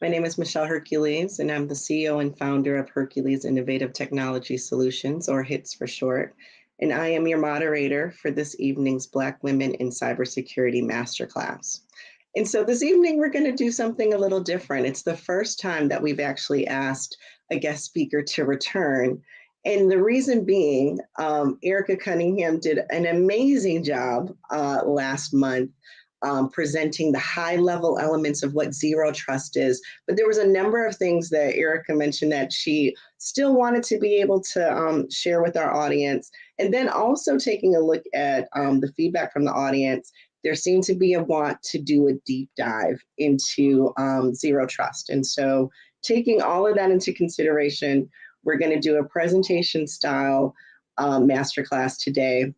My name is Michelle Hercules, and I'm the CEO and founder of Hercules Innovative Technology Solutions, or HITS for short. And I am your moderator for this evening's Black Women in Cybersecurity Masterclass. And so this evening, we're going to do something a little different. It's the first time that we've actually asked a guest speaker to return. And the reason being, Erica Cunningham did an amazing job last month presenting the high level elements of what zero trust is. But there was a number of things that Erica mentioned that she still wanted to be able to share with our audience. And then also taking a look at the feedback from the audience, there seemed to be a want to do a deep dive into zero trust. And so taking all of that into consideration, we're going to do a presentation style masterclass today.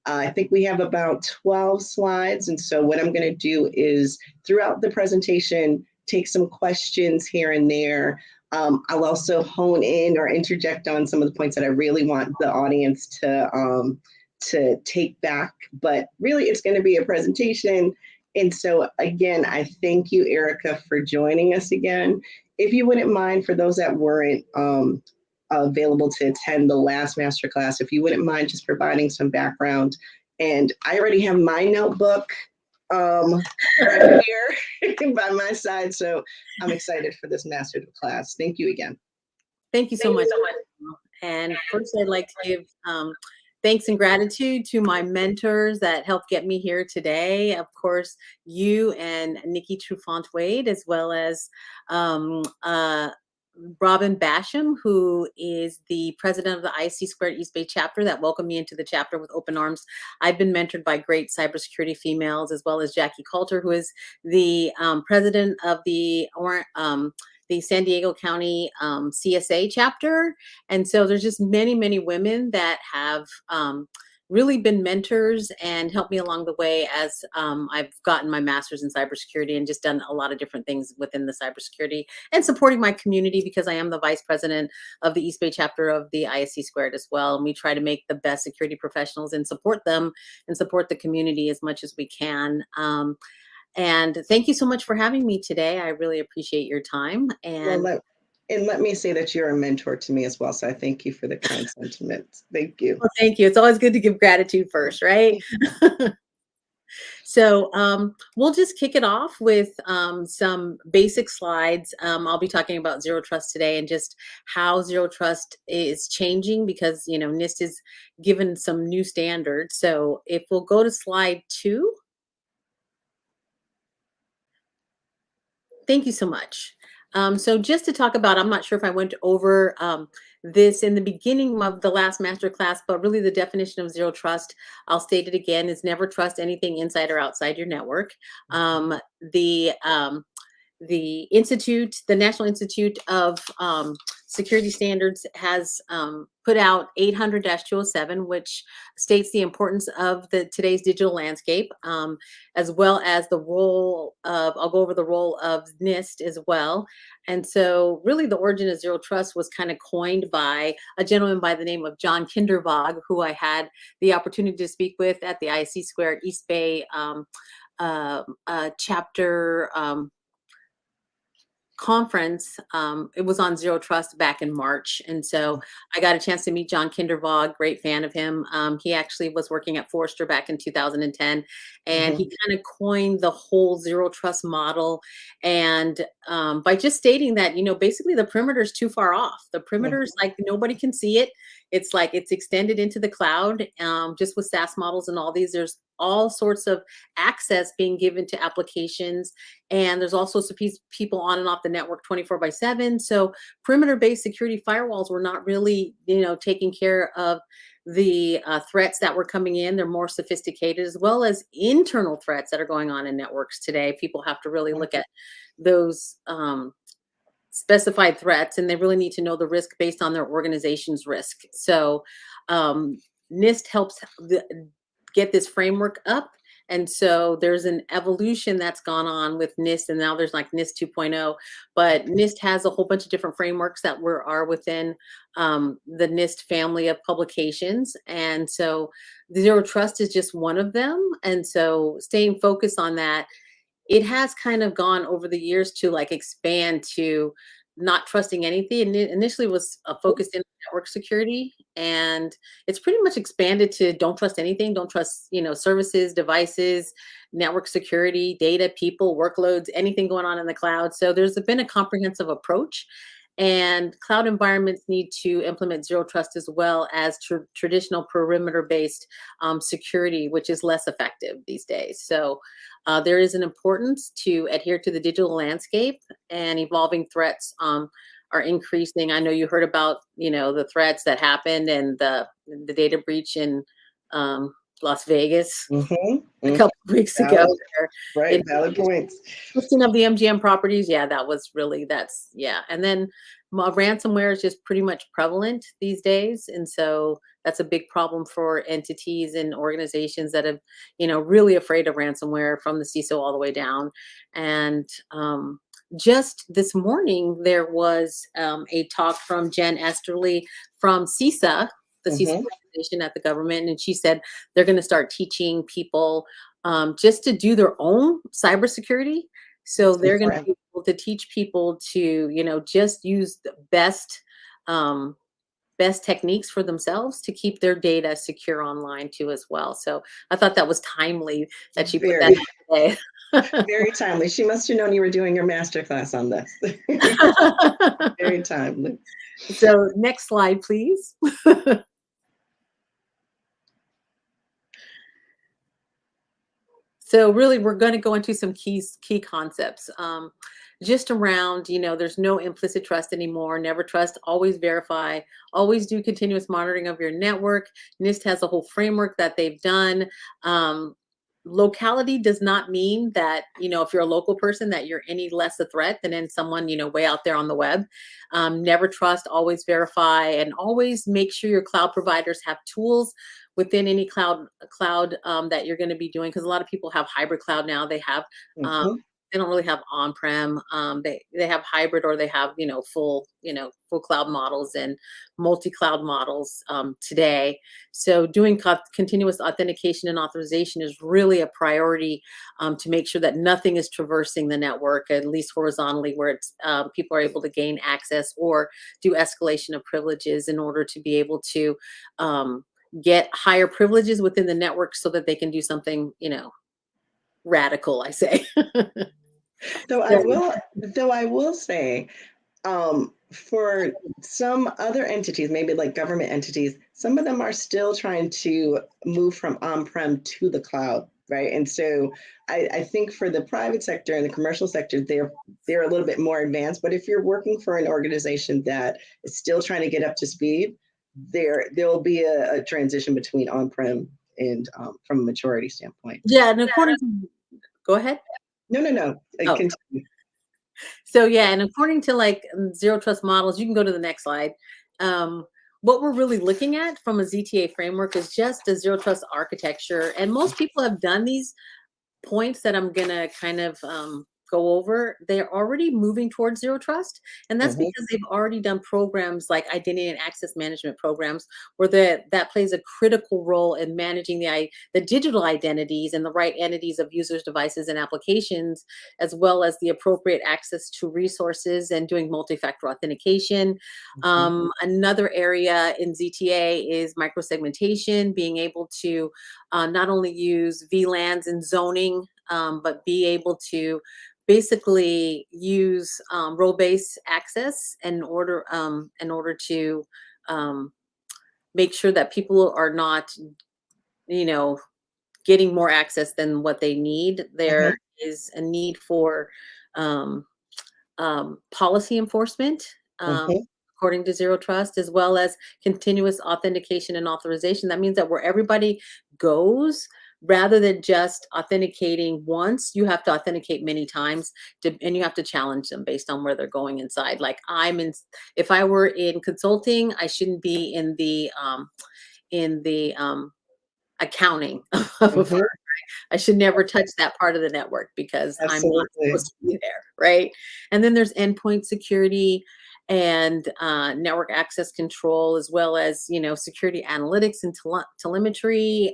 I think we have about 12 slides. And so what I'm going to do is throughout the presentation, take some questions here and there. I'll also hone in or interject on some of the points that I really want the audience to take back. But really, it's going to be a presentation. And so again, I thank you, Erica, for joining us again. If you wouldn't mind, for those that weren't available to attend the last masterclass, if you wouldn't mind just providing some background. And I already have my notebook right here by my side, so I'm excited for this masterclass. Thank you again. Thank you so much. And first, I'd like to give thanks and gratitude to my mentors that helped get me here today. Of course, you and Nikki Trufant-Wade, as well as Robin Basham, who is the president of the ISC² East Bay chapter that welcomed me into the chapter with open arms. I've been mentored by great cybersecurity females, as well as Jackie Coulter, who is the president of the San Diego County CSA chapter. And so there's just many, many women that have really been mentors and helped me along the way as I've gotten my master's in cybersecurity and just done a lot of different things within the cybersecurity and supporting my community, because I am the vice president of the East Bay chapter of the ISC² as well. And we try to make the best security professionals and support them and support the community as much as we can. And thank you so much for having me today. I really appreciate your time. And let me say that you're a mentor to me as well. So I thank you for the kind sentiments. Thank you. Well, thank you. It's always good to give gratitude first, right? So we'll just kick it off with some basic slides. I'll be talking about zero trust today and just how zero trust is changing, because, you know, NIST is given some new standards. So if we'll go to slide 2. Thank you so much. So just to talk about, I'm not sure if I went over this in the beginning of the last masterclass, but really the definition of zero trust, I'll state it again, is never trust anything inside or outside your network. The Institute, the National Institute of Security Standards has put out 800-207, which states the importance of today's digital landscape, as well as the role of, I'll go over the role of NIST as well. And so really the origin of zero trust was kind of coined by a gentleman by the name of John Kindervag, who I had the opportunity to speak with at the ISC² East Bay chapter conference. It was on zero trust back in March. And so I got a chance to meet John Kindervag, great fan of him. He actually was working at Forrester back in 2010, and he kind of coined the whole zero trust model. And by just stating that, you know, basically the perimeter is too far off. The perimeter is like nobody can see it. It's like it's extended into the cloud. Just with SaaS models and all these, there's all sorts of access being given to applications. And there's also people on and off the network 24/7. So perimeter-based security firewalls were not really, you know, taking care of the threats that were coming in. They're more sophisticated, as well as internal threats that are going on in networks today. People have to really look at those specified threats, and they really need to know the risk based on their organization's risk. So NIST helps get this framework up. And so there's an evolution that's gone on with NIST, and now there's like NIST 2.0, but NIST has a whole bunch of different frameworks that are within the NIST family of publications. And so zero trust is just one of them. And so staying focused on that, it has kind of gone over the years to like expand to not trusting anything. And it initially was focused in network security, and it's pretty much expanded to don't trust anything, don't trust, services, devices, network security, data, people, workloads, anything going on in the cloud. So there's been a comprehensive approach, and cloud environments need to implement zero trust as well as traditional perimeter based security, which is less effective these days. So there is an importance to adhere to the digital landscape, and evolving threats are increasing. I know you heard about, the threats that happened and the data breach in um, Las Vegas Mm-hmm. a Mm-hmm. couple of weeks ago. Valid, Where right. it Valid points. listing of the MGM properties, yeah, that was really yeah. And then ransomware is just pretty much prevalent these days, and so that's a big problem for entities and organizations that have, really afraid of ransomware from the CISO all the way down. And just this morning, there was a talk from Jen Esterly from CISA, the CISA Mm-hmm. organization at the government, and she said they're going to start teaching people just to do their own cybersecurity. So That's they're going to important. be able to teach people to, just use the um, best techniques for themselves to keep their data secure online too as well. So I thought that was timely that she put that Very, out today. very timely. She must have known you were doing your master class on this. Very timely. So next slide, please. So really, we're going to go into some key concepts, just around, there's no implicit trust anymore. Never trust, always verify, always do continuous monitoring of your network. NIST has a whole framework that they've done. Locality does not mean that, if you're a local person, that you're any less a threat than in someone, way out there on the web. Never trust, always verify, and always make sure your cloud providers have tools within any cloud that you're going to be doing, because a lot of people have hybrid cloud now. Mm-hmm. They don't really have on-prem. They have hybrid, or they have, full cloud models and multi-cloud models today. So doing continuous authentication and authorization is really a priority, to make sure that nothing is traversing the network, at least horizontally, where it's people are able to gain access or do escalation of privileges in order to be able to get higher privileges within the network so that they can do something, radical, I say. Though I will say, for some other entities, maybe like government entities, some of them are still trying to move from on-prem to the cloud, right? And so I think for the private sector and the commercial sector, they're a little bit more advanced. But if you're working for an organization that is still trying to get up to speed, there'll be a transition between on-prem and from a maturity standpoint. Yeah, and according to, go ahead. No. Oh, Continue. so yeah, and according to like zero trust models, you can go to the next slide. Um, what we're really looking at from a ZTA framework is just a zero trust architecture, and most people have done these points that I'm gonna kind of go over. They're already moving towards zero trust, and that's Mhm. because they've already done programs like identity and access management programs, where that plays a critical role in managing the digital identities and the right entities of users, devices, and applications, as well as the appropriate access to resources and doing multi-factor authentication. Mhm. Another area in ZTA is microsegmentation, being able to not only use VLANs and zoning, but be able to basically use role-based access in order to um, make sure that people are not, you know, getting more access than what they need. There Mhm. is a need for um, policy enforcement, um, Mhm. according to zero trust, as well as continuous authentication and authorization. That means that where everybody goes, rather than just authenticating once, you have to authenticate many times, and you have to challenge them based on where they're going inside. Like if I were in consulting, I shouldn't be in the accounting of a firm. Mhm. I should never touch that part of the network because I'm not Absolutely. supposed to be there, right? And then there's endpoint security, and network access control, as well as, security analytics and telemetry.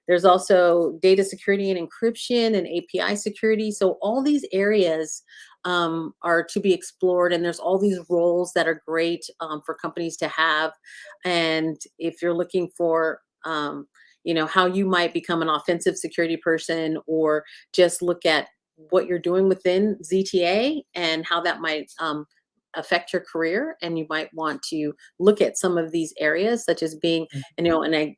There's also data security and encryption and API security. So all these areas are to be explored, and there's all these roles that are great for companies to have. And if you're looking for how you might become an offensive security person, or just look at what you're doing within ZTA and how that might affect your career, and you might want to look at some of these areas, such as being an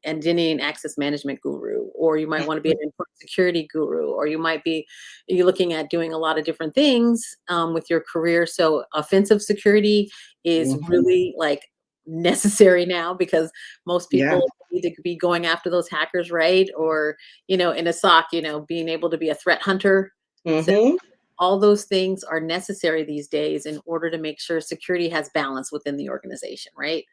identity and access management guru, or you might want to be an endpoint security guru, or you're looking at doing a lot of different things with your career. So offensive security is Mhm. really like necessary now, because most Yeah. people need to be going after those hackers, right? Or in a SOC, being able to be a threat hunter. So Mhm. all those things are necessary these days in order to make sure security has balance within the organization, right?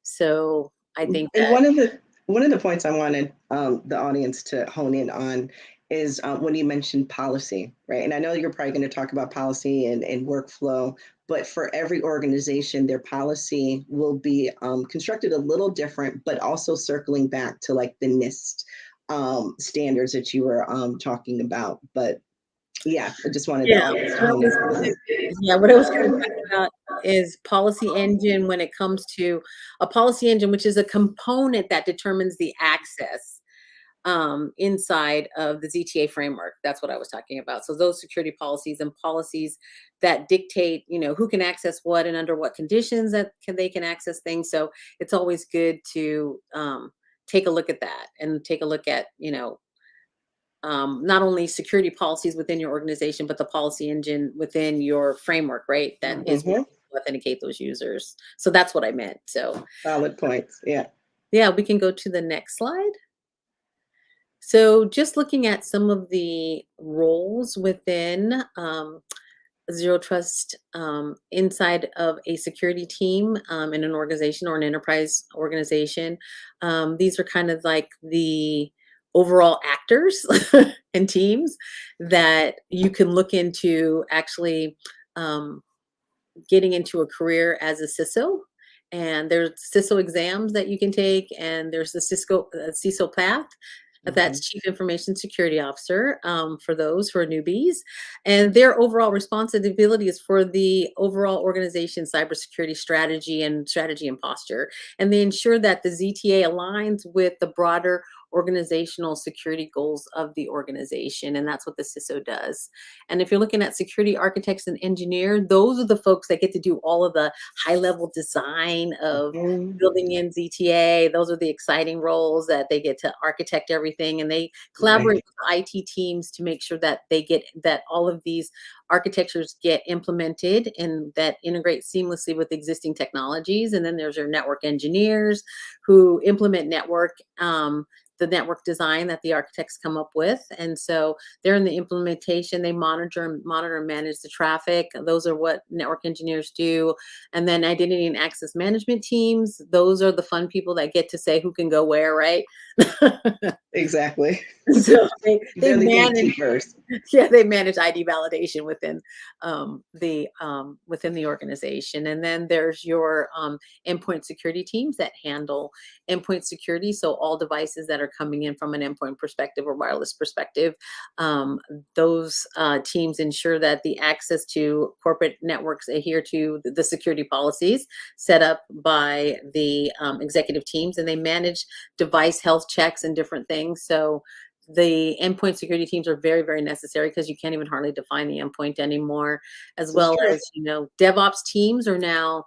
So I think And that, one of the points I wanted the audience to hone in on is when you mentioned policy, right? And I know you're probably going to talk about policy and workflow, but for every organization, their policy will be constructed a little different, but also circling back to like the NIST standards that you were talking about. But yeah, I just wanted the yeah, audience to what I hone in was on gonna, that. yeah, what I was going to talk about is policy engine, when it comes to a policy engine, which is a component that determines the access inside of the ZTA framework. That's what I was talking about. So those security policies and policies that dictate, who can access what and under what conditions that they can access things. So it's always good to take a look at that, and take a look at, not only security policies within your organization, but the policy engine within your framework, right? That is where Hmm. you authenticate those users. So that's what I meant. So Solid points. Yeah. yeah, we can go to the next slide. So just looking at some of the roles within Zero Trust inside of a security team in an organization or an enterprise organization. These are kind of like the overall actors and teams that you can look into actually um, getting into a career as a CISO. And there's CISO exams that you can take, and there's the CISO path. Hmm. That's Chief Information Security Officer for those who are newbies. And their overall responsibility is for the overall organization cybersecurity strategy and posture. And they ensure that the ZTA aligns with the broader organizational security goals of the organization. And that's what the CISO does. And if you're looking at security architects and engineer, those are the folks that get to do all of the high level design of Hmm. building in ZTA. Those are the exciting roles that they get to architect everything, and they Right. collaborate with the IT teams to make sure that that all of these architectures get implemented and that integrate seamlessly with existing technologies. And then there's your network engineers who implement the network design that the architects come up with. And so they're in the implementation. They monitor and manage the traffic. Those are what network engineers do. And then identity and access management teams, those are the fun people that get to say who can go where, right? Exactly. So they They're the manage, gatekeepers. yeah, they manage ID validation within the organization. And then there's your endpoint security teams that handle endpoint security. So all devices that are coming in from an endpoint perspective or wireless perspective, um, those teams ensure that the access to corporate networks adhere to the security policies set up by the executive teams, and they manage device health checks and different things. So the endpoint security teams are very, very necessary, because you can't even hardly define the endpoint anymore. As This is well true. as, DevOps teams are now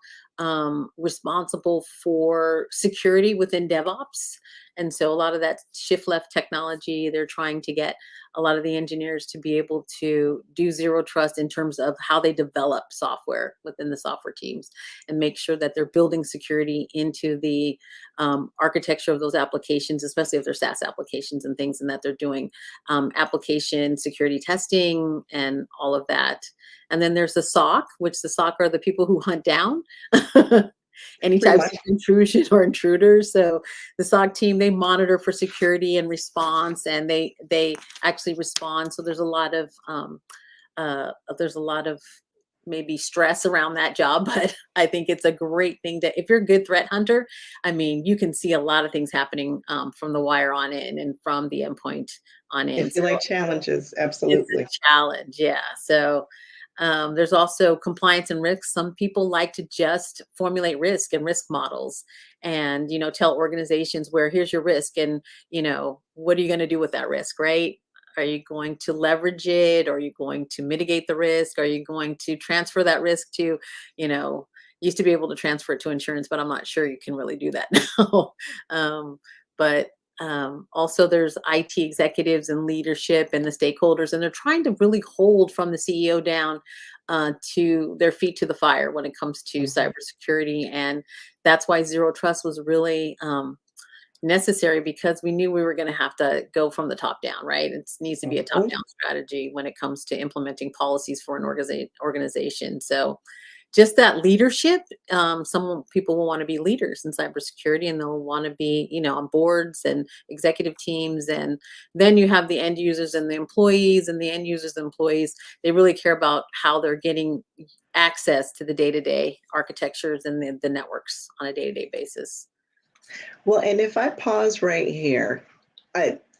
responsible for security within DevOps. And so a lot of that shift left technology, they're trying to get a lot of the engineers to be able to do zero trust in terms of how they develop software within the software teams, and make sure that they're building security into the architecture of those applications, especially if they're SaaS applications and things, and that they're doing application security testing and all of that. And then there's the SOC, which the SOC are the people who hunt down any Pretty types much. of intrusion or intruders. So the SOC team, they monitor for security and response, and they actually respond. So there's a lot of maybe stress around that job, but I think it's a great thing to, if you're a good threat hunter, I mean, you can see a lot of things happening from the wire on in and from the endpoint on in. If you So like challenges, it's absolutely. a challenge, yeah. So there's also compliance and risk. Some people like to just formulate risk and risk models and, tell organizations where here's your risk and, what are you going to do with that risk, right? Are you going to leverage it? Are you going to mitigate the risk? Are you going to transfer that risk to, used to be able to transfer it to insurance, but I'm not sure you can really do that now. But Also, there's IT executives and leadership and the stakeholders, and they're trying to really hold from the CEO down to their feet to the fire when it comes to Mhm. cybersecurity. And that's why zero trust was really necessary, because we knew we were going to have to go from the top down, right? It needs to be a top Mhm. down strategy when it comes to implementing policies for an organization. So just that leadership, some people will want to be leaders in cybersecurity, and they'll want to be, on boards and executive teams. And then you have the end users and the employees, and the end users and employees, they really care about how they're getting access to the day-to-day architectures and the networks on a day-to-day basis. Well, and if I pause right here,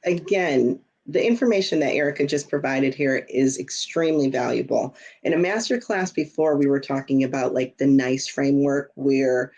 again, the information that Erica just provided here is extremely valuable. In a master class before, we were talking about like the NICE framework where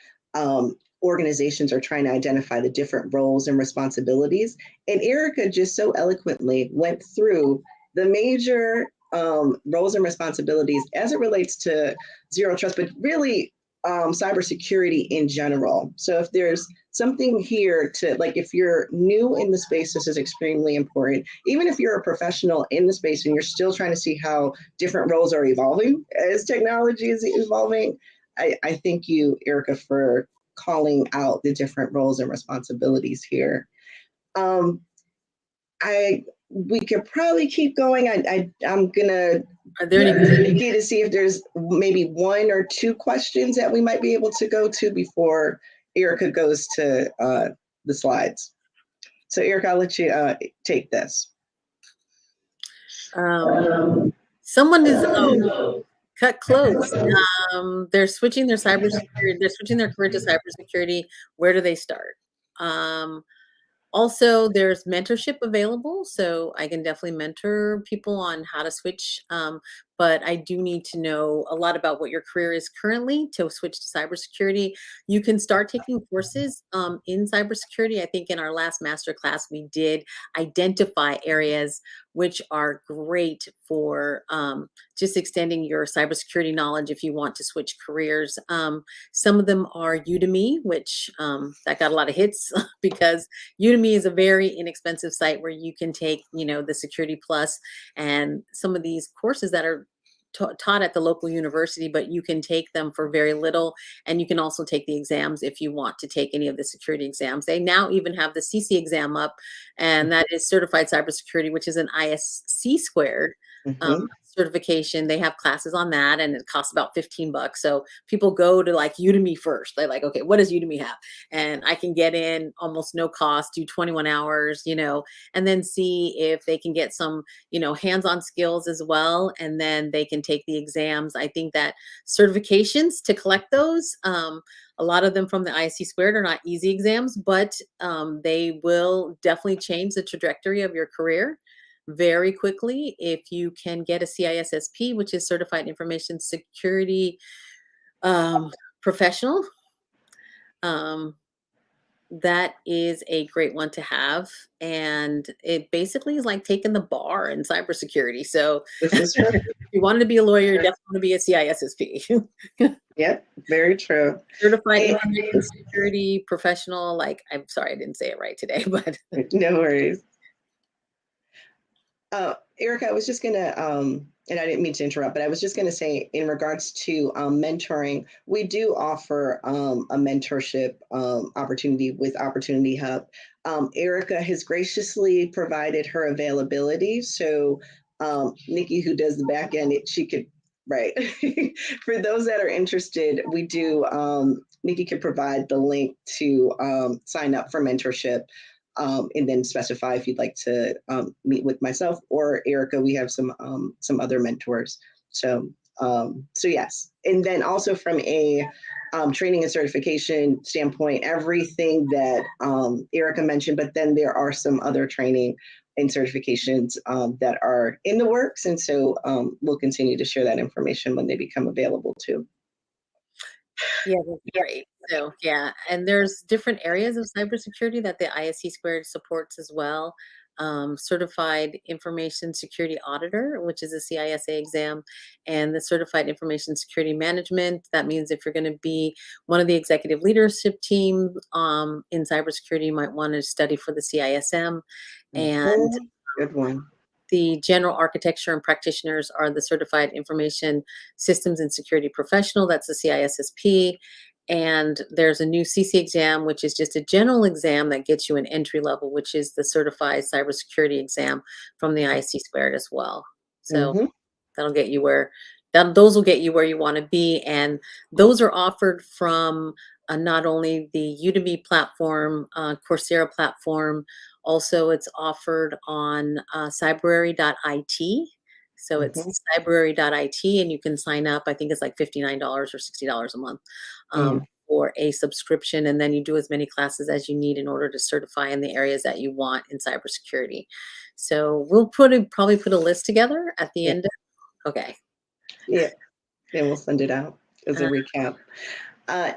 organizations are trying to identify the different roles and responsibilities. And Erica just so eloquently went through the major roles and responsibilities as it relates to zero trust, but really cybersecurity in general. So if there's something here to like, if you're new in the space, this is extremely important. Even if you're a professional in the space and you're still trying to see how different roles are evolving as technology is evolving, I thank you, Erica, for calling out the different roles and responsibilities here. um, we could probably keep going. I'm gonna Are there any Nikki to see if there's maybe one or two questions that we might be able to go to before Erica goes to the slides. So Erica, I'll let you take this. um, someone is cut close. They're switching their cybersecurity. They're switching their career to cybersecurity. Where do they start? Um, Also, there's mentorship available, so I can definitely mentor people on how to switch. But I do need to know a lot about what your career is currently to switch to cybersecurity. You can start taking courses in cybersecurity. I think in our last master class, we did identify areas which are great for just extending your cybersecurity knowledge if you want to switch careers. Some of them are Udemy, which that got a lot of hits because Udemy is a very inexpensive site where you can take, the Security Plus and some of these courses that are taught at the local university, but you can take them for very little. And you can also take the exams if you want to take any of the security exams. They now even have the CC exam up, and that is Certified Cybersecurity, which is an ISC squared Mm-hmm. certification. They have classes on that, and it costs about $15. So people go to like Udemy first. They're like, okay, what does Udemy have? And I can get in almost no cost, do 21 hours, and then see if they can get some, hands-on skills as well. And then they can take the exams. I think that certifications to collect those, a lot of them from the ISC squared are not easy exams, but they will definitely change the trajectory of your career very quickly if you can get a CISSP, which is Certified Information Security Professional. Um, that is a great one to have. And it basically is like taking the bar in cybersecurity. So This is true. if you wanted to be a lawyer, you definitely want to be a CISSP. Yep, very true. Certified And, Information Security Professional. Like, I'm sorry, I didn't say it right today, but no worries. Erica, I was just gonna, and I didn't mean to interrupt, but I was just gonna say, in regards to mentoring, we do offer a mentorship opportunity with Opportunity Hub. Erica has graciously provided her availability, so Nikki, who does the back end, she could, right. For those that are interested, we do. Nikki could provide the link to sign up for mentorship, and then specify if you'd like to meet with myself or Erica. We have some other mentors. So So yes, and then also from a training and certification standpoint, everything that Erica mentioned, but then there are some other training and certifications that are in the works, and so we'll continue to share that information when they become available too. Yeah, that's great. So, yeah, and there's different areas of cybersecurity that the ISC squared supports as well. Certified Information Security Auditor, which is a CISA exam, and the Certified Information Security Management. That means if you're going to be one of the executive leadership team in cybersecurity, you might want to study for the CISM. And Mhm. Good one. the general architecture and practitioners are the Certified Information Systems and Security Professional. That's the CISSP. And there's a new CC exam, which is just a general exam that gets you an entry level, which is the Certified Cybersecurity exam from the IC squared as well. So Hmm. that'll get you where those will get you where you want to be, and those are offered from not only the Udemy platform, Coursera platform. Also, it's offered on cybrary.it. So Hmm. it's cybrary.it, and you can sign up. I think it's like $59 or $60 a month Mm. for a subscription, and then you do as many classes as you need in order to certify in the areas that you want in cybersecurity. So we'll probably put a list together at the Yeah, end. Okay. yeah, and we'll send it out as a Uh, recap.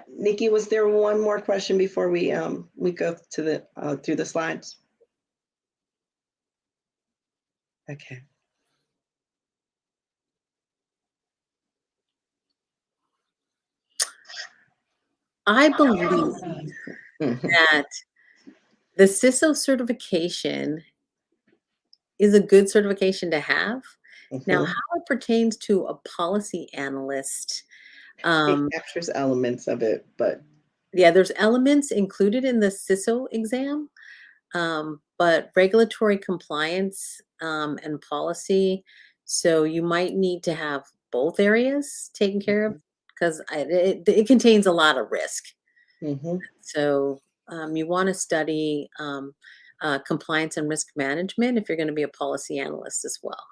Nikki, was there one more question before we go to the through the slides? Okay. I believe Hmm. that the CISO certification is a good certification to have. Now, Hmm. how it pertains to a policy analyst, It um, captures elements of it, but yeah, there's elements included in the CISO exam, but regulatory compliance and policy. So you might need to have both areas taken care of because it contains a lot of risk. hmm, So you want to study compliance and risk management if you're going to be a policy analyst as well.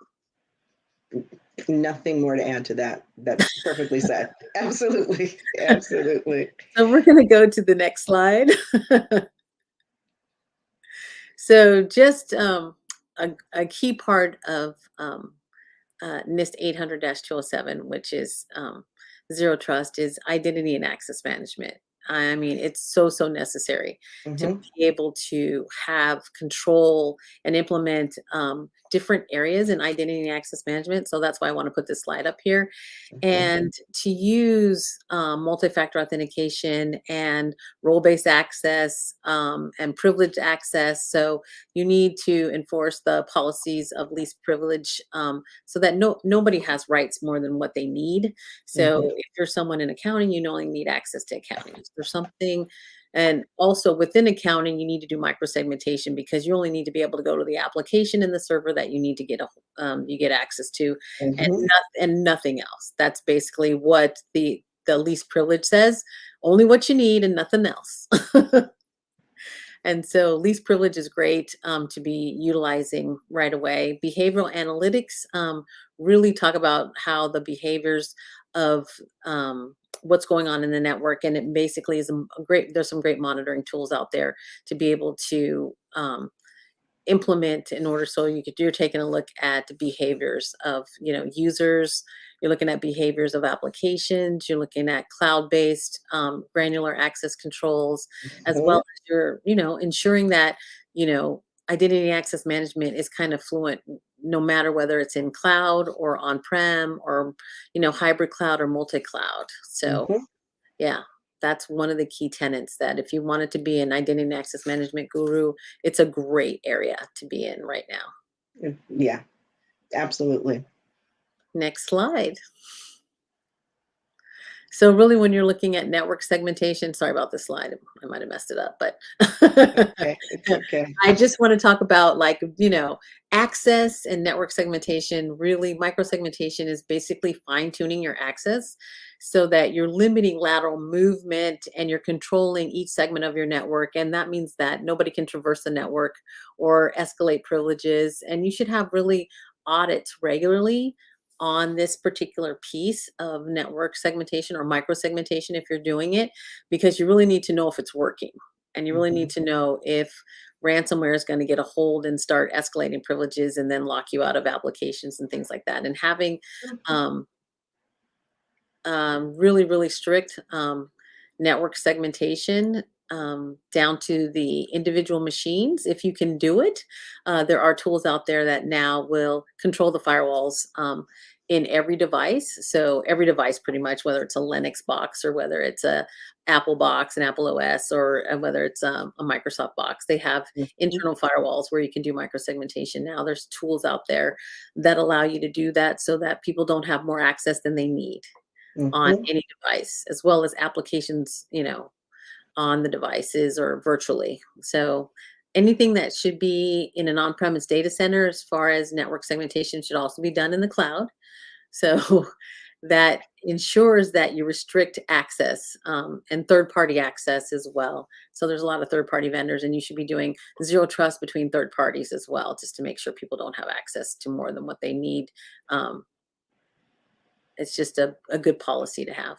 nothing more to add to that. That's perfectly said. Absolutely, absolutely. So we're going to go to the next slide. So just a key part of NIST 800-207, which is zero trust, is identity and access management. I mean, it's so necessary to Hmm. be able to have control and implement different areas in identity and access management. So that's why I want to put this slide up here. Hmm. And to use multi-factor authentication and role-based access and privileged access. So you need to enforce the policies of least privilege so that nobody has rights more than what they need. Hmm. So if you're someone in accounting, you only need access to accounting. If there's something, and also within accounting, you need to do microsegmentation because you only need to be able to go to the application in the server that you need to get you get access to, and Hmm. nothing else. That's basically what the least privilege says. Only what you need and nothing else. And so least privilege is great to be utilizing right away. Behavioral analytics really talk about how the behaviors of what's going on in the network, and it basically is a great. There's some great monitoring tools out there to be able to implement in order so you're taking a look at the behaviors of users. You're looking at behaviors of applications. You're looking at cloud-based granular access controls, as well Hmm. as you're ensuring that identity access management is kind of fluent no matter whether it's in cloud or on-prem or hybrid cloud or multi-cloud. So Hmm. yeah, that's one of the key tenets that if you wanted to be an identity and access management guru, it's a great area to be in right now. Yeah, absolutely. Next slide. So really when you're looking at network segmentation, sorry about this slide, I might have messed it up, but Okay, it's okay. I just want to talk about access and network segmentation. Really, microsegmentation is basically fine tuning your access so that you're limiting lateral movement and you're controlling each segment of your network. And that means that nobody can traverse the network or escalate privileges. And you should have really audits regularly on this particular piece of network segmentation or micro segmentation if you're doing it, because you really need to know if it's working. And you really need Mhm. to know if ransomware is going to get a hold and start escalating privileges and then lock you out of applications and things like that. And having Mhm. um, really, really strict network segmentation down to the individual machines. If you can do it, there are tools out there that now will control the firewalls in every device. So every device, pretty much, whether it's a Linux box or whether it's a Apple box, an Apple OS, or whether it's a Microsoft box, they have Mhm. internal firewalls where you can do micro segmentation. Now there's tools out there that allow you to do that so that people don't have more access than they need on Mhm. any device, as well as applications, on the devices or virtually. So anything that should be in an on-premise data center as far as network segmentation should also be done in the cloud. So that ensures that you restrict access and third-party access as well. So there's a lot of third-party vendors, and you should be doing zero trust between third parties as well, just to make sure people don't have access to more than what they need. Um, it's just a good policy to have.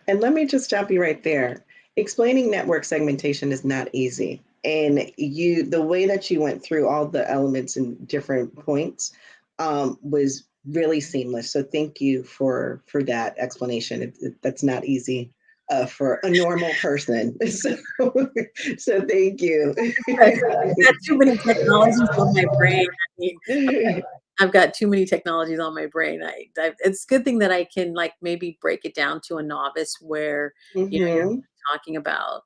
And let me just stop you right there. Explaining network segmentation is not easy. And the way that you went through all the elements and different points was really seamless. So thank you for that explanation. That's not easy for a normal person. So thank you. I've got too many technologies on my brain. I mean, I've got too many technologies on my brain. It's a good thing that I can like maybe break it down to a novice where, you're Hmm. talking about,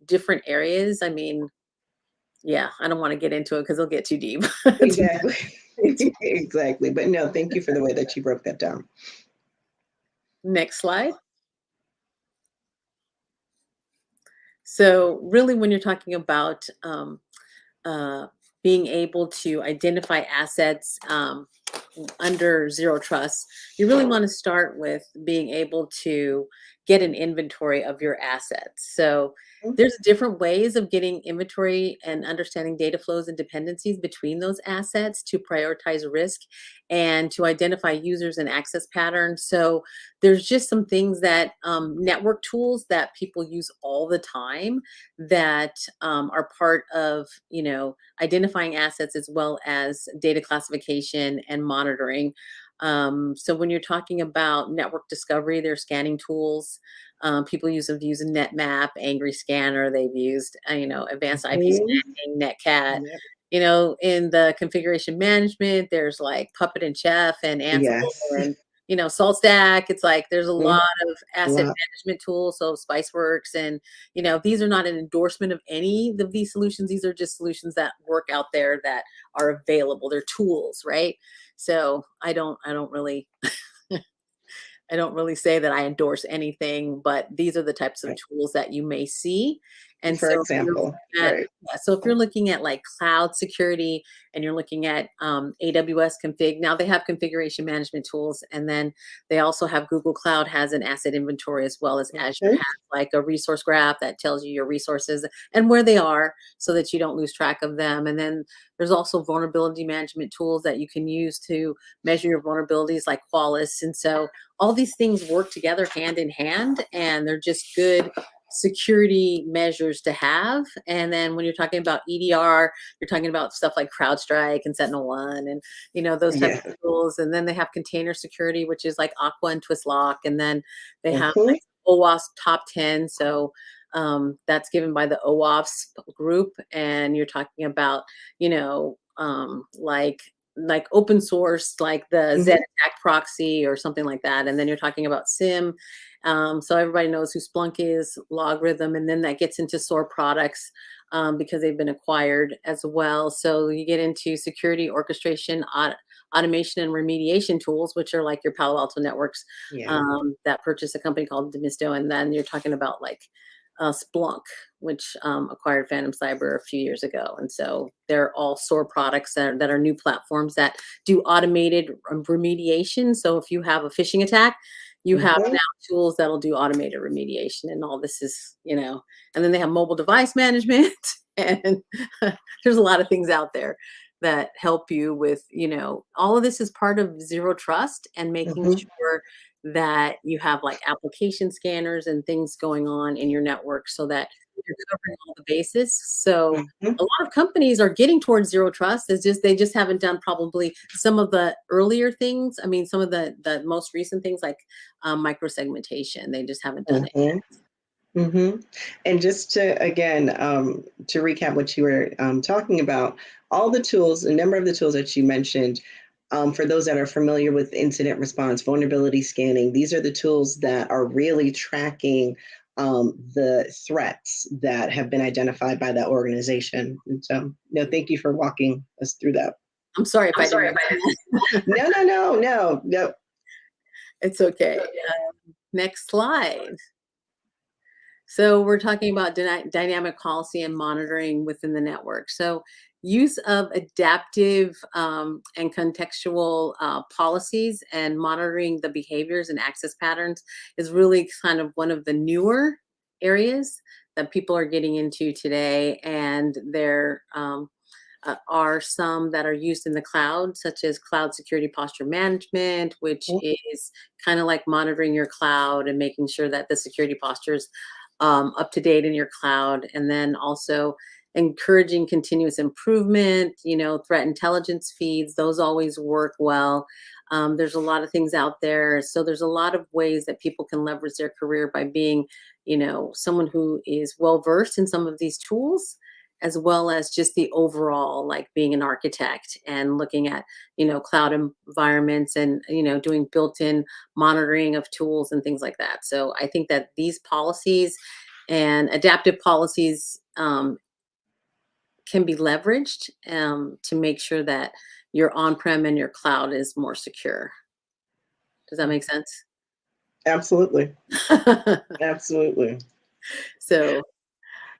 different areas. I mean, yeah, I don't want to get into it because it'll get too deep. Exactly. Exactly. But no, thank you for the way that you broke that down. Next slide. So really, when you're talking about uh, being able to identify assets under zero trust, you really want to start with being able to get an inventory of your assets. So there's different ways of getting inventory and understanding data flows and dependencies between those assets to prioritize risk and to identify users and access patterns. So there's just some things that network tools that people use all the time that are part of identifying assets as well as data classification and monitoring. So when you're talking about network discovery, they're scanning tools. People have used NetMap, Angry Scanner. They've used advanced IP Mhm. scanning, NetCat. Yep. In the configuration management, there's like Puppet and Chef and Ansible Yes. and Salt Stack. It's like there's a Mm, lot of asset lot. management tools, so Spiceworks, and these are not an endorsement of any of these solutions. These are just solutions that work out there that are available. They're tools, right? So I don't really I don't really say that I endorse anything, but these are the types of Right. tools that you may see. And For so if you're example, looking at right. yeah, so if you're looking at like cloud security and you're looking at AWS config, now they have configuration management tools, and then they also have Google Cloud has an asset inventory as well as Azure Mhm. has like a resource graph that tells you your resources and where they are so that you don't lose track of them. And then there's also vulnerability management tools that you can use to measure your vulnerabilities like Qualys. And so all these things work together hand in hand, and they're just good security measures to have. And then when you're talking about EDR, you're talking about stuff like CrowdStrike and SentinelOne and those types Yeah. of tools. And then they have container security, which is like Aqua and Twistlock. And then they have Mhm. like OWASP top 10. So that's given by the OWASP group. And you're talking about, like open source, like the Z Mhm. attack proxy or something like that. And then you're talking about SIM. So everybody knows who Splunk is, Logarithm, and then that gets into SOAR products because they've been acquired as well. So you get into security orchestration, automation, and remediation tools, which are like your Palo Alto networks Yeah. that purchase a company called Demisto. And then you're talking about like Splunk, which acquired Phantom Cyber a few years ago. And so they're all SOAR products that are new platforms that do automated remediation. So if you have a phishing attack, you have Mhm. now tools that'll do automated remediation. And all this is, and then they have mobile device management. And there's a lot of things out there. that help you with, all of this is part of zero trust and making Mhm. sure that you have like application scanners and things going on in your network so that you're covering all the bases. So Mhm. a lot of companies are getting towards zero trust. It's just they just haven't done probably some of the earlier things. I mean, some of the most recent things like micro segmentation. They just haven't done it. Mhm. Mhm. And just to again, to recap what you were talking about, all the tools, a number of the tools that you mentioned, for those that are familiar with incident response, vulnerability scanning, these are the tools that are really tracking the threats that have been identified by that organization. And so, no, thank you for walking us through that. I'm sorry if I'm I didn't sorry if mention that. I didn't. No, no, no, no, no. It's okay. Next slide. So we're talking about dynamic policy and monitoring within the network. So use of adaptive and contextual policies and monitoring the behaviors and access patterns is really kind of one of the newer areas that people are getting into today. And there are some that are used in the cloud, such as cloud security posture management, which is kind of like monitoring your cloud and making sure that the security postures up to date in your cloud, and then also encouraging continuous improvement. Threat intelligence feeds, those always work well. There's a lot of things out there, so there's a lot of ways that people can leverage their career by being, someone who is well versed in some of these tools, as well as just the overall, like being an architect and looking at, cloud environments and, doing built-in monitoring of tools and things like that. So I think that these policies and adaptive policies can be leveraged to make sure that your on-prem and your cloud is more secure. Does that make sense? Absolutely. Absolutely. So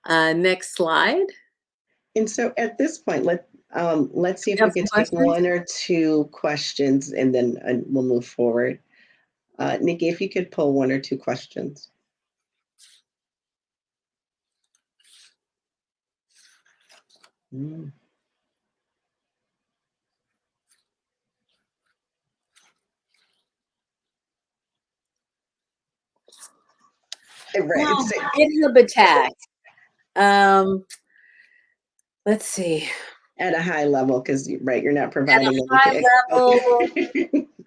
next slide. And so at this point, let's see if You we have could some take questions? one or two questions and then we'll move forward. Nikki, if you could pull one or two questions. Mm. Right. Well, GitHub attack. Um, let's see. At a high level, because right, you're not At a providing high anything. level,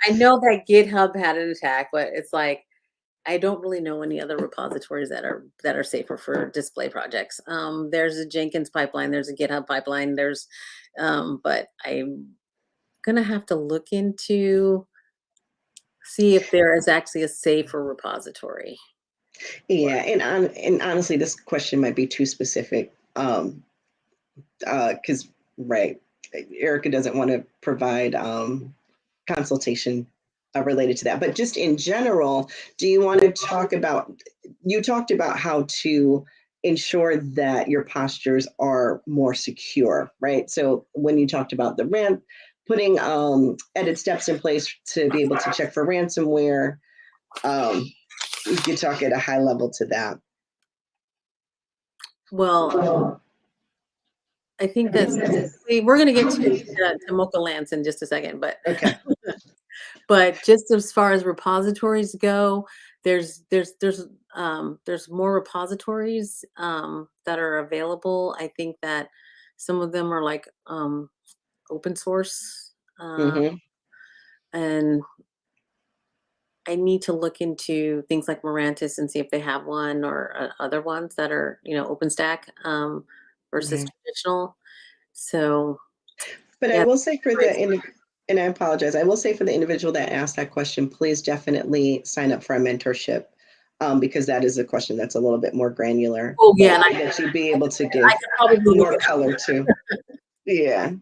I know that GitHub had an attack, but it's like I don't really know any other repositories that are safer for display projects. There's a Jenkins pipeline, there's a GitHub pipeline, but I'm gonna have to look into see if there is actually a safer repository. Yeah, and honestly, this question might be too specific. Because right, Erica doesn't want to provide consultation related to that. But just in general, do you want to talk about? You talked about how to ensure that your postures are more secure, right? So when you talked about the ramp, putting edit steps in place to be able to check for ransomware, you could talk at a high level to that. Well, I think that we're gonna get to Mocha Lance in just a second, but Okay. but just as far as repositories go, there's more repositories that are available. I think that some of them are like open source, Mm-hmm. and I need to look into things like Morantis and see if they have one or other ones that are OpenStack versus Mm-hmm. traditional. So But I yeah, will say and I apologize, I will say for the individual that asked that question, please definitely sign up for a mentorship because that is a question that's a little bit more granular oh yeah, and that you'd be able to I give could probably look more it color to. Yeah.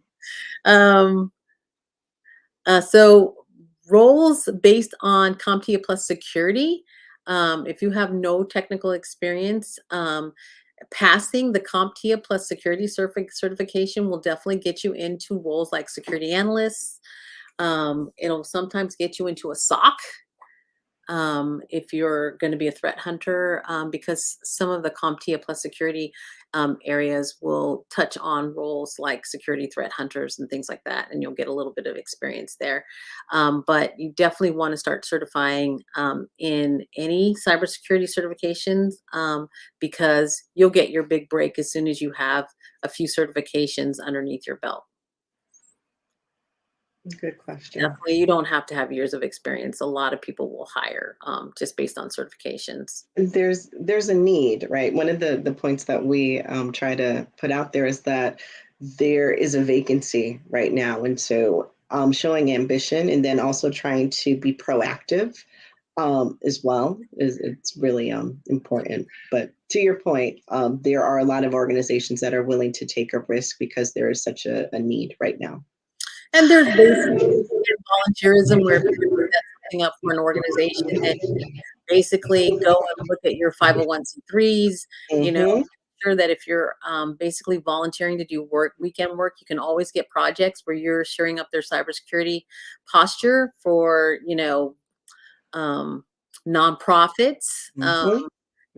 up. So roles based on CompTIA Plus security. If you have no technical experience, passing the CompTIA Plus security certification will definitely get you into roles like security analysts. It'll sometimes get you into a SOC. if you're going to be a threat hunter, because some of the CompTIA plus security areas will touch on roles like security threat hunters and things like that, and you'll get a little bit of experience there. But you definitely want to start certifying in any cybersecurity certifications, because you'll get your big break as soon as you have a few certifications underneath your belt. Good question. Definitely, you don't have to have years of experience. A lot of people will hire just based on certifications. There's a need, right? One of the points that we try to put out there is that there is a vacancy right now, and so showing ambition and then also trying to be proactive as well is it's really important. But to your point, there are a lot of organizations that are willing to take a risk because there is such a need right now. And there's basically volunteerism where people set something up for an organization and basically go and look at your 501(c)(3)s, Mm-hmm. sure that if you're basically volunteering to do weekend work, you can always get projects where you're shoring up their cybersecurity posture for, um, nonprofits. Mm-hmm.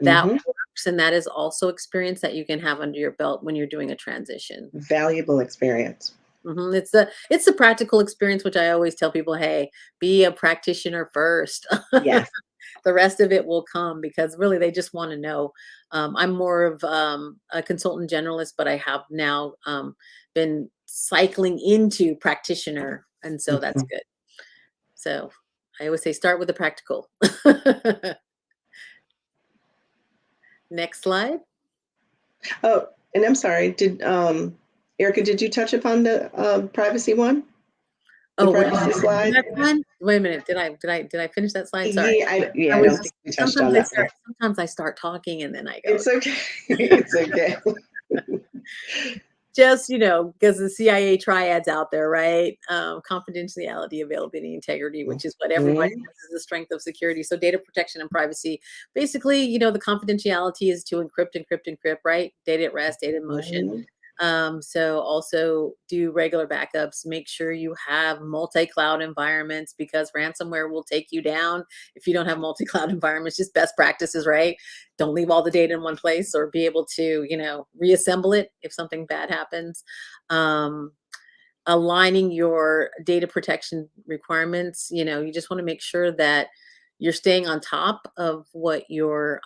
That Mm-hmm. works, and that is also experience that you can have under your belt when you're doing a transition. Valuable experience. It's the practical experience, which I always tell people, hey, be a practitioner first. Yes. The rest of it will come because really they just want to know. I'm more of a consultant generalist, but I have now been cycling into practitioner, and so that's Mhm. good. So I always say start with the practical. Next slide. Oh, and I'm sorry. Did Erica? Did you touch upon the privacy one? The Oh, what privacy slide? that one? Wait a minute. Did I finish that slide? Sorry. Yeah, I I was don't just think we touched on that one. sometimes I start talking and then I go. It's okay. It's okay. Just, because the CIA triads out there, right? Confidentiality, availability, integrity, which is what everybody Mhm. says is the strength of security. So data protection and privacy. Basically, the confidentiality is to encrypt, encrypt, encrypt, right? Data at rest, data in motion. Mhm. So also do regular backups. Make sure you have multi-cloud environments because ransomware will take you down if you don't have multi-cloud environments. Just best practices, right? Don't leave all the data in one place, or be able to, reassemble it if something bad happens. Um, Aligning your data protection requirements. You just want to make sure that you're staying on top of what your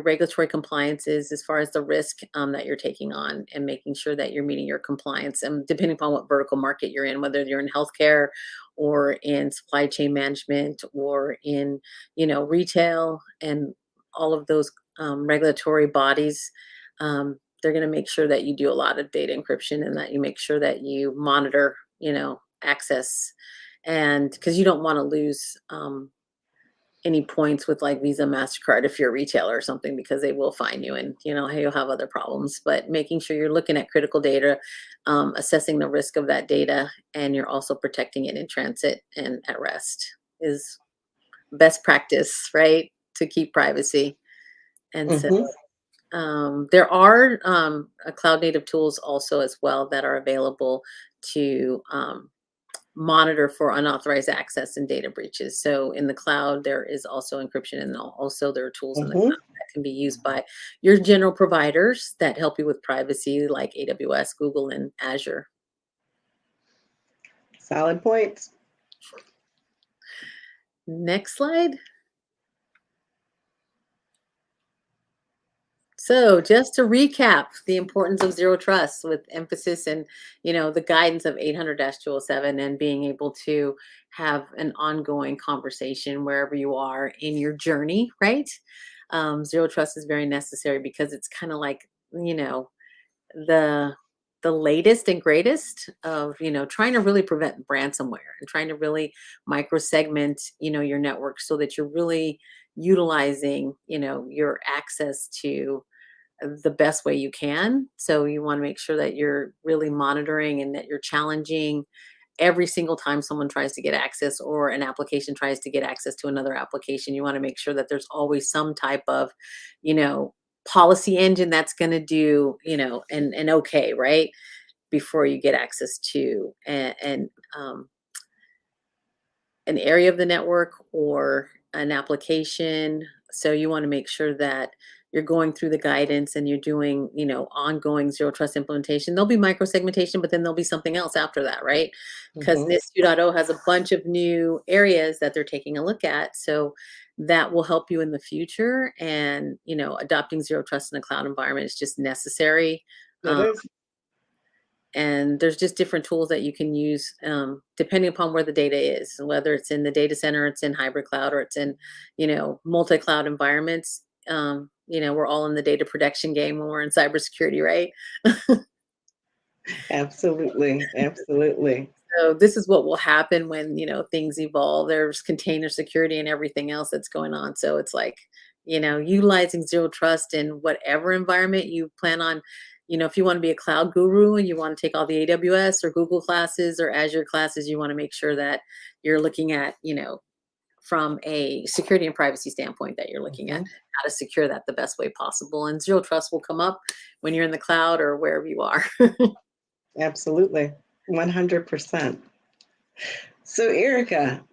regulatory compliance is as far as the risk that you're taking on, and making sure that you're meeting your compliance. And depending upon what vertical market you're in, whether you're in healthcare or in supply chain management or in, retail and all of those regulatory bodies, they're going to make sure that you do a lot of data encryption and that you make sure that you monitor, access. And because you don't want to lose any points with like Visa, MasterCard if you're a retailer or something, because they will fine you and, hey, you'll have other problems. But making sure you're looking at critical data, assessing the risk of that data, and you're also protecting it in transit and at rest is best practice, right? To keep privacy. And so Mhm. there are cloud native tools also as well that are available to monitor for unauthorized access and data breaches. So in the cloud, there is also encryption, and also there are tools in the cloud Mhm. that can be used by your general providers that help you with privacy, like AWS, Google, and Azure. Solid points. Next slide. So just to recap the importance of zero trust with emphasis and, the guidance of 800-207, and being able to have an ongoing conversation wherever you are in your journey, right? Zero trust is very necessary because it's kind of like, the the latest and greatest of, trying to really prevent ransomware and trying to really micro segment, your network so that you're really utilizing, your access to the best way you can. So you want to make sure that you're really monitoring and that you're challenging every single time someone tries to get access or an application tries to get access to another application. You want to make sure that there's always some type of, you know, policy engine that's going to do, and okay, right? Before you get access to and an area of the network or an application. So you want to make sure that you're going through the guidance and you're doing, ongoing zero trust implementation. There'll be micro segmentation, but then there'll be something else after that, right? Because Hmm. NIST 2.0 has a bunch of new areas that they're taking a look at. So that will help you in the future. And, adopting zero trust in a cloud environment is just necessary. It Um, is. and there's just different tools that you can use depending upon where the data is, whether it's in the data center, it's in hybrid cloud, or it's in, multi-cloud environments. We're all in the data protection game when we're in cybersecurity, right? Absolutely. Absolutely. So this is what will happen when, things evolve. There's container security and everything else that's going on. So it's like, utilizing zero trust in whatever environment you plan on, if you want to be a cloud guru and you want to take all the AWS or Google classes or Azure classes, you want to make sure that you're looking at, from a security and privacy standpoint, that you're looking at Hmm. how to secure that the best way possible. And zero trust will come up when you're in the cloud or wherever you are. Absolutely. 100%. So, Erica,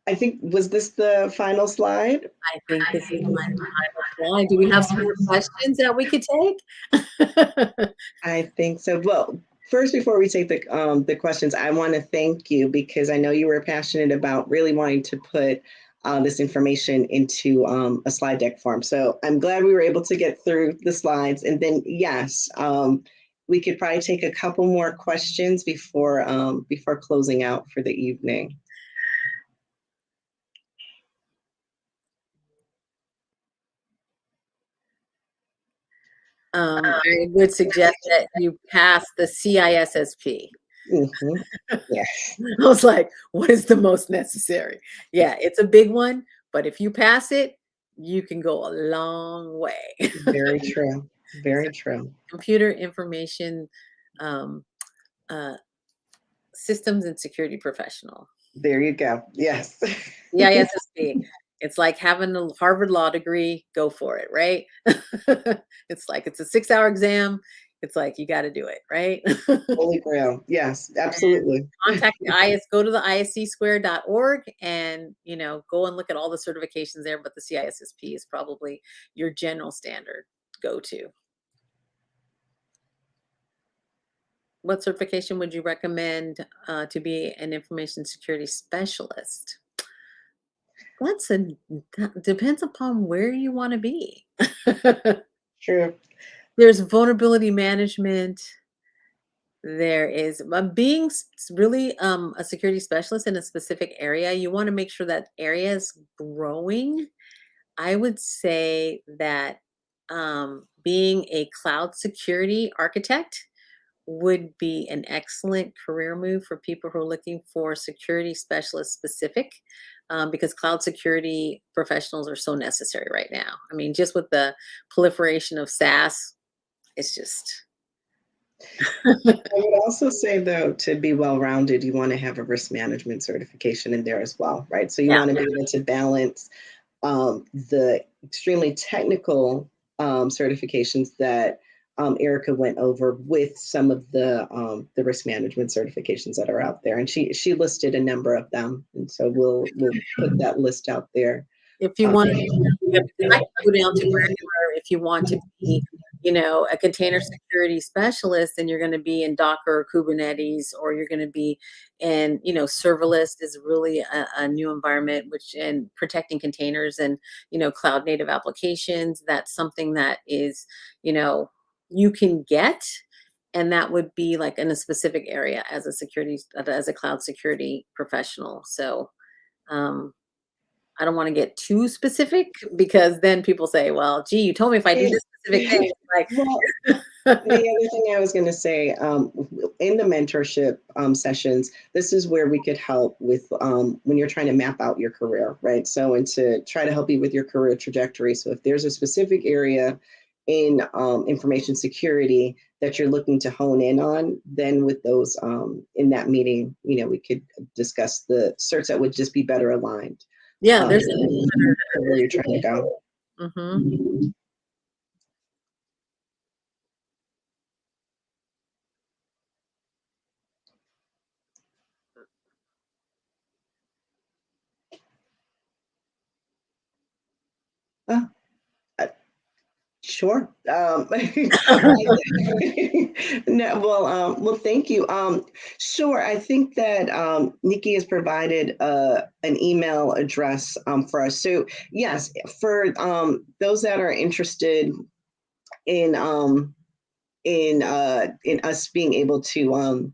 I think, was this the final slide? I think this is my final slide. Do we have some more questions that we could take? I think so. Well, first, before we take the questions, I want to thank you because I know you were passionate about really wanting to put this information into a slide deck form. So I'm glad we were able to get through the slides. And then, yes, we could probably take a couple more questions before closing out for the evening. I would suggest that you pass the CISSP. Hmm. Yes, I was like, what is the most necessary? Yeah, it's a big one, but if you pass it, you can go a long way. very true. So Very true. computer information um, uh, systems and security professional. There you go. Yes. CISSP. It's like having a Harvard law degree, go for it, right? It's like it's a 6-hour exam. It's like you got to do it, right? Holy Grail. Yes, And absolutely. contact the IS, go to the iscsquare.org and, go and look at all the certifications there, but the CISSP is probably your general standard go to. What certification would you recommend to be an information security specialist? That's a that depends upon where you wanna be. True. There's vulnerability management. There is being really a security specialist in a specific area, you wanna make sure that area is growing. I would say that being a cloud security architect would be an excellent career move for people who are looking for security specialist specific, because cloud security professionals are so necessary right now. I mean, just with the proliferation of SaaS, it's just I would also say, though, to be well rounded, you want to have a risk management certification in there as well, right? So you yeah, want to be able to balance the extremely technical certifications that Erica went over with some of the risk management certifications that are out there, and she listed a number of them, and so we'll put that list out there. if you Um, want to, yeah, because I can go down to granular if you want to be, a container security specialist, and you're going to be in Docker or Kubernetes, or you're going to be in, serverless is really a new environment, which and protecting containers and, cloud native applications. That's something that is, you can get. And that would be like in a specific area as a cloud security professional. So, um, I don't want to get too specific because then people say, well, gee, you told me if I do and- this specific thing, well, the like, other thing I was going to say, in the mentorship sessions, this is where we could help with when you're trying to map out your career, right? So, and to try to help you with your career trajectory. So, if there's a specific area in information security that you're looking to hone in on, then with those in that meeting, we could discuss the certs that would just be better aligned yeah, there's, to where you're trying to go. mhm. Sure. No, well, thank you. Sure. I think that Nikki has provided an email address for us. So yes, for those that are interested in in us being able to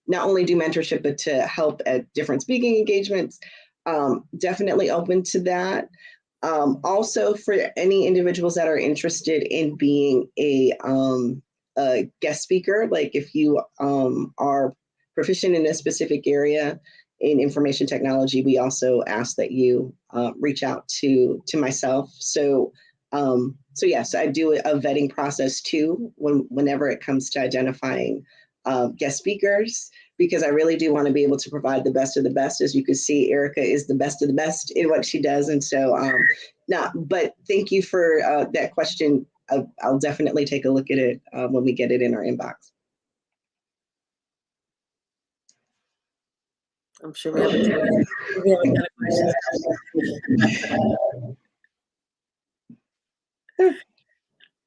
not only do mentorship but to help at different speaking engagements, definitely open to that. Also, for any individuals that are interested in being a guest speaker, like if you are proficient in a specific area in information technology, we also ask that you reach out to myself. So yes, I do a vetting process too whenever it comes to identifying guest speakers, because I really do want to be able to provide the best of the best. As you can see, Erica is the best of the best in what she does. And so, but thank you for that question. I'll definitely take a look at it when we get it in our inbox. I'm sure we have a ton of questions.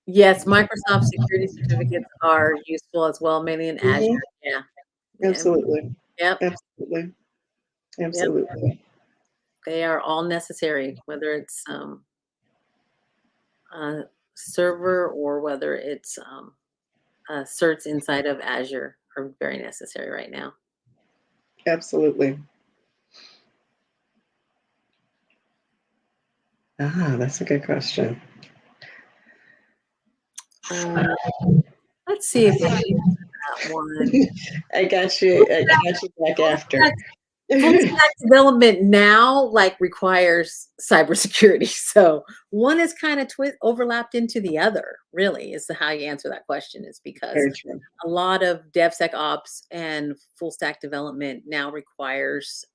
Yes, Microsoft security certificates are useful as well, mainly in Azure. Mhm. Yeah. Absolutely. Yep. Absolutely. Yep. Absolutely. They are all necessary, whether it's a server or whether it's certs inside of Azure are very necessary right now. Absolutely. That's a good question. Let's see if I can answer that one. I got you. I got you back after. Full stack development now requires cybersecurity. So one is kind of overlapped into the other, really, is how you answer that question, is because Very true. a lot of DevSecOps and full stack development now requires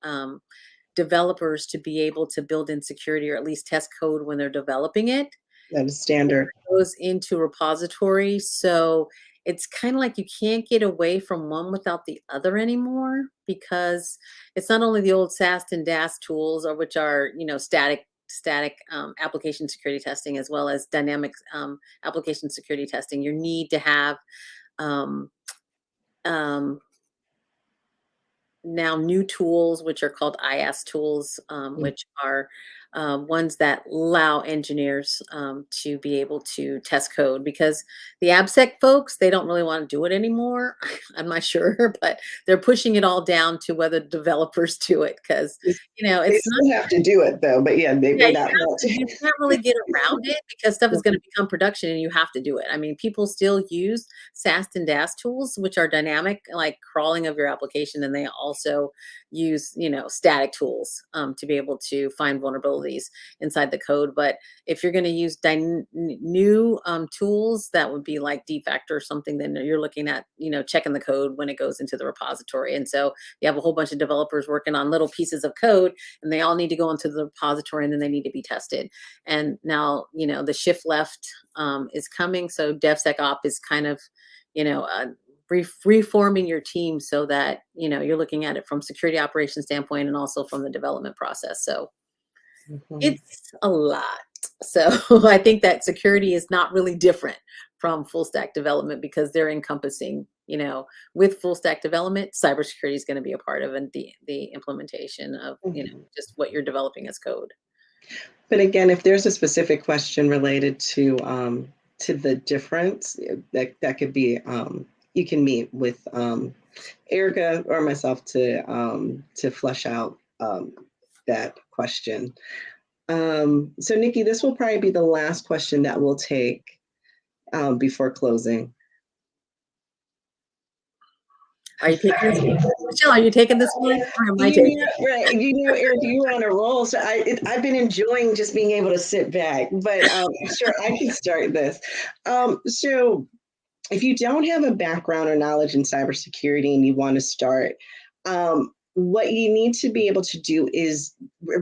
developers to be able to build in security or at least test code when they're developing it. That is standard. It goes into repository. So it's kind of like you can't get away from one without the other anymore, because it's not only the old SAST and DAST tools, or which are, static application security testing, as well as dynamic application security testing. You need to have um, um, now new tools, which are called IaaS tools, which are ones that allow engineers to be able to test code, because the AppSec folks, they don't really want to do it anymore. I'm not sure, but they're pushing it all down to whether developers do it, because, They it's not. still have to do it though, but yeah, they Yeah, may not want to. you can't really get around it, because stuff is gonna become production and you have to do it. I mean, people still use SAST and DAST tools, which are dynamic, like crawling of your application, and they also use, static tools to be able to find vulnerabilities inside the code. But if you're gonna use new tools, that would be like DFactor or something, then you're looking at, checking the code when it goes into the repository. And so you have a whole bunch of developers working on little pieces of code, and they all need to go into the repository, and then they need to be tested. And now, the shift left is coming. So DevSecOps is kind of, reforming your team so that, you're looking at it from security operations standpoint and also from the development process. So it's a lot. So I think that security is not really different from full stack development, because they're encompassing, with full stack development, cybersecurity is going to be a part of the implementation of, just what you're developing as code. But again, if there's a specific question related to the difference, that could be you can meet with Erica or myself to flesh out that question. So Nikki, this will probably be the last question that we'll take before closing. Are you taking this one? Michelle, are you taking this one? Or am I taking it? Right. Eric, you were on a roll, so I've been enjoying just being able to sit back. But sure, I can start this. So if you don't have a background or knowledge in cybersecurity and you want to start, what you need to be able to do is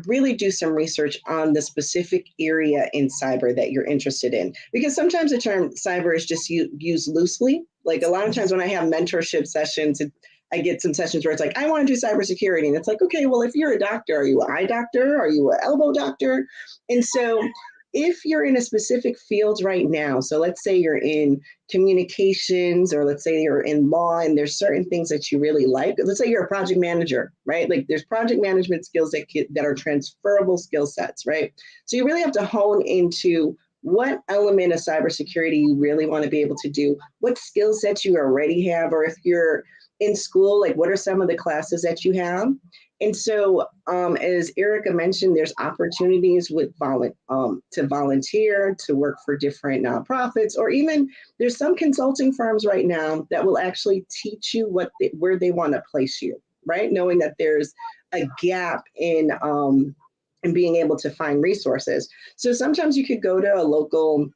really do some research on the specific area in cyber that you're interested in. Because sometimes the term cyber is just used loosely. Like a lot of times when I have mentorship sessions, I get some sessions where it's like, I want to do cybersecurity. And it's like, okay, well, if you're a doctor, are you an eye doctor? Are you an elbow doctor? And so if you're in a specific field right now, so let's say you're in communications, or let's say you're in law, and there's certain things that you really like. Let's say you're a project manager, right? Like there's project management skills that are transferable skill sets, right? So you really have to hone into what element of cybersecurity you really want to be able to do, what skill sets you already have, or if you're in school, like what are some of the classes that you have? And so, as Erica mentioned, there's opportunities to volunteer, to work for different nonprofits, or even there's some consulting firms right now that will actually teach you where they want to place you, right? Knowing that there's a gap in being able to find resources. So sometimes you could go to a local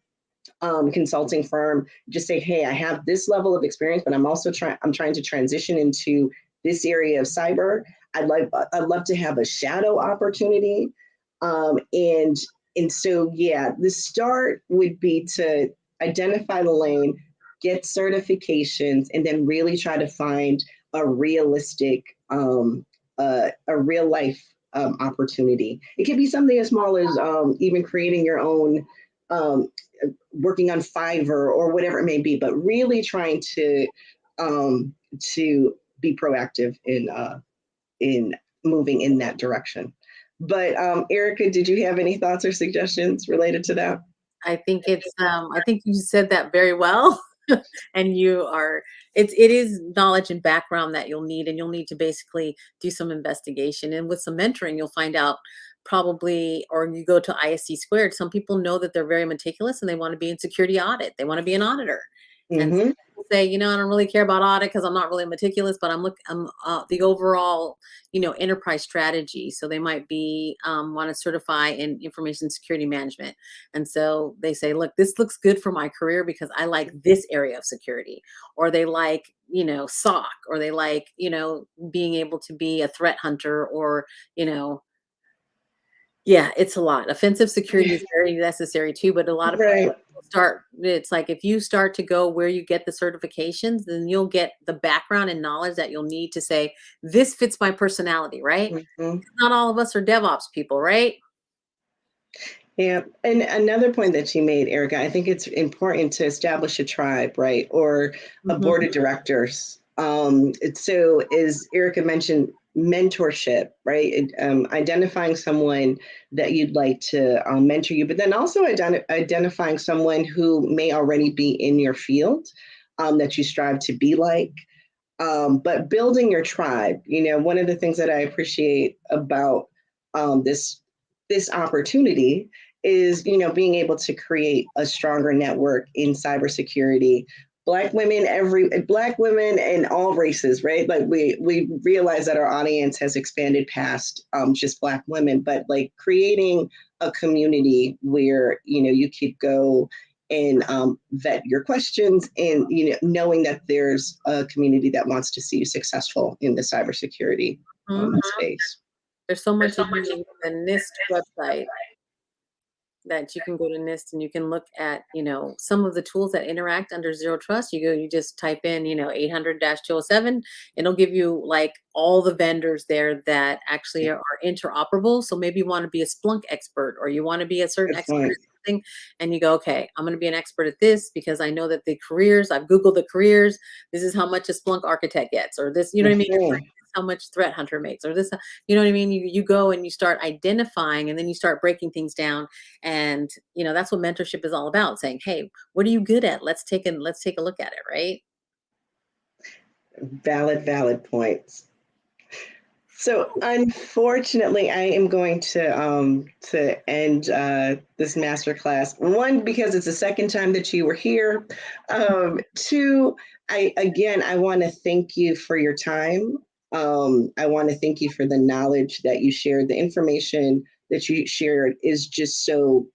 consulting firm, just say, hey, I have this level of experience, but I'm trying to transition into this area of cyber. I'd love to have a shadow opportunity. And so, yeah, the start would be to identify the lane, get certifications, and then really try to find a realistic, a real life opportunity. It could be something as small as even creating your own um, working on Fiverr or whatever it may be, but really trying to be proactive in moving in that direction. But Erica, did you have any thoughts or suggestions related to that? I think you said that very well. And it is knowledge and background that you'll need, and you'll need to basically do some investigation. And with some mentoring, you'll find out probably, or you go to ISC squared, some people know that they're very meticulous and they want to be in security audit. They want to be an auditor. And some Mm-hmm. people say, I don't really care about audit because I'm not really meticulous, but I'm the overall, enterprise strategy. So they might be want to certify in information security management. And so they say, look, this looks good for my career because I like this area of security, or they like, SOC, or they like, being able to be a threat hunter, or, you know, yeah, it's a lot. Offensive security is very necessary too, but a lot of Right. people it's like if you start to go where you get the certifications, then you'll get the background and knowledge that you'll need to say, this fits my personality, right? Mm-hmm. Not all of us are DevOps people, right? Yeah, and another point that you made, Erica, I think it's important to establish a tribe, right, or a board Mhm. of directors. So, as Erica mentioned, mentorship, right? Identifying someone that you'd like to mentor you, but then also identifying someone who may already be in your field that you strive to be like. But building your tribe, one of the things that I appreciate about this opportunity is, being able to create a stronger network in cybersecurity. Black women and all races, right? Like we realize that our audience has expanded past just Black women, but like creating a community where you could go and vet your questions, and knowing that there's a community that wants to see you successful in the cybersecurity Mhm. space. There's so much you can do with the NIST website, that you can go to NIST and you can look at, some of the tools that interact under Zero Trust. You just type in, 800-207. It'll give you like all the vendors there that actually are interoperable. So maybe you want to be a Splunk expert, or you want to be a certain Good expert point. at something, and you go, okay, I'm going to be an expert at this because I know that I've Googled the careers. This is how much a Splunk architect gets, or this, you know what I mean? It's like, Mhm. this is how much threat hunter makes, or this, you know what I mean? You go and you start identifying, and then you start breaking things down. And that's what mentorship is all about, saying, hey, what are you good at? Let's take a look at it, right? Valid points. So unfortunately, I am going to end this masterclass. One, because it's the second time that you were here. Two, I want to thank you for your time. I want to thank you for the knowledge that you shared. The information that you shared is just so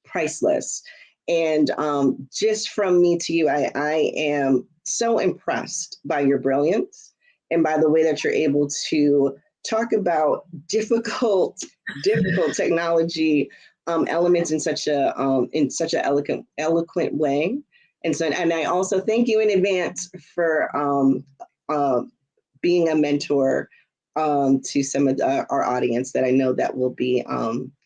priceless. And just from me to you, I am so impressed by your brilliance and by the way that you're able to talk about difficult technology elements in such an eloquent way. And I also thank you in advance for uh, being a mentor to some of our audience that I know that will be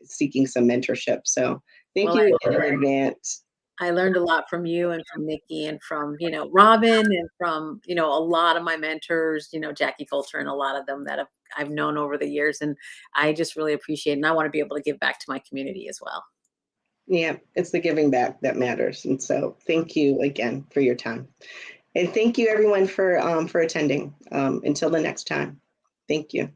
seeking some mentorship. So Thank Well, you in advance. I learned a lot from you and from Nikki and from, Robin and from, a lot of my mentors, Jackie Coulter and a lot of them that I've known over the years. And I just really appreciate it. And I want to be able to give back to my community as well. Yeah, it's the giving back that matters. And so thank you again for your time. And thank you everyone for attending. Until the next time. Thank you.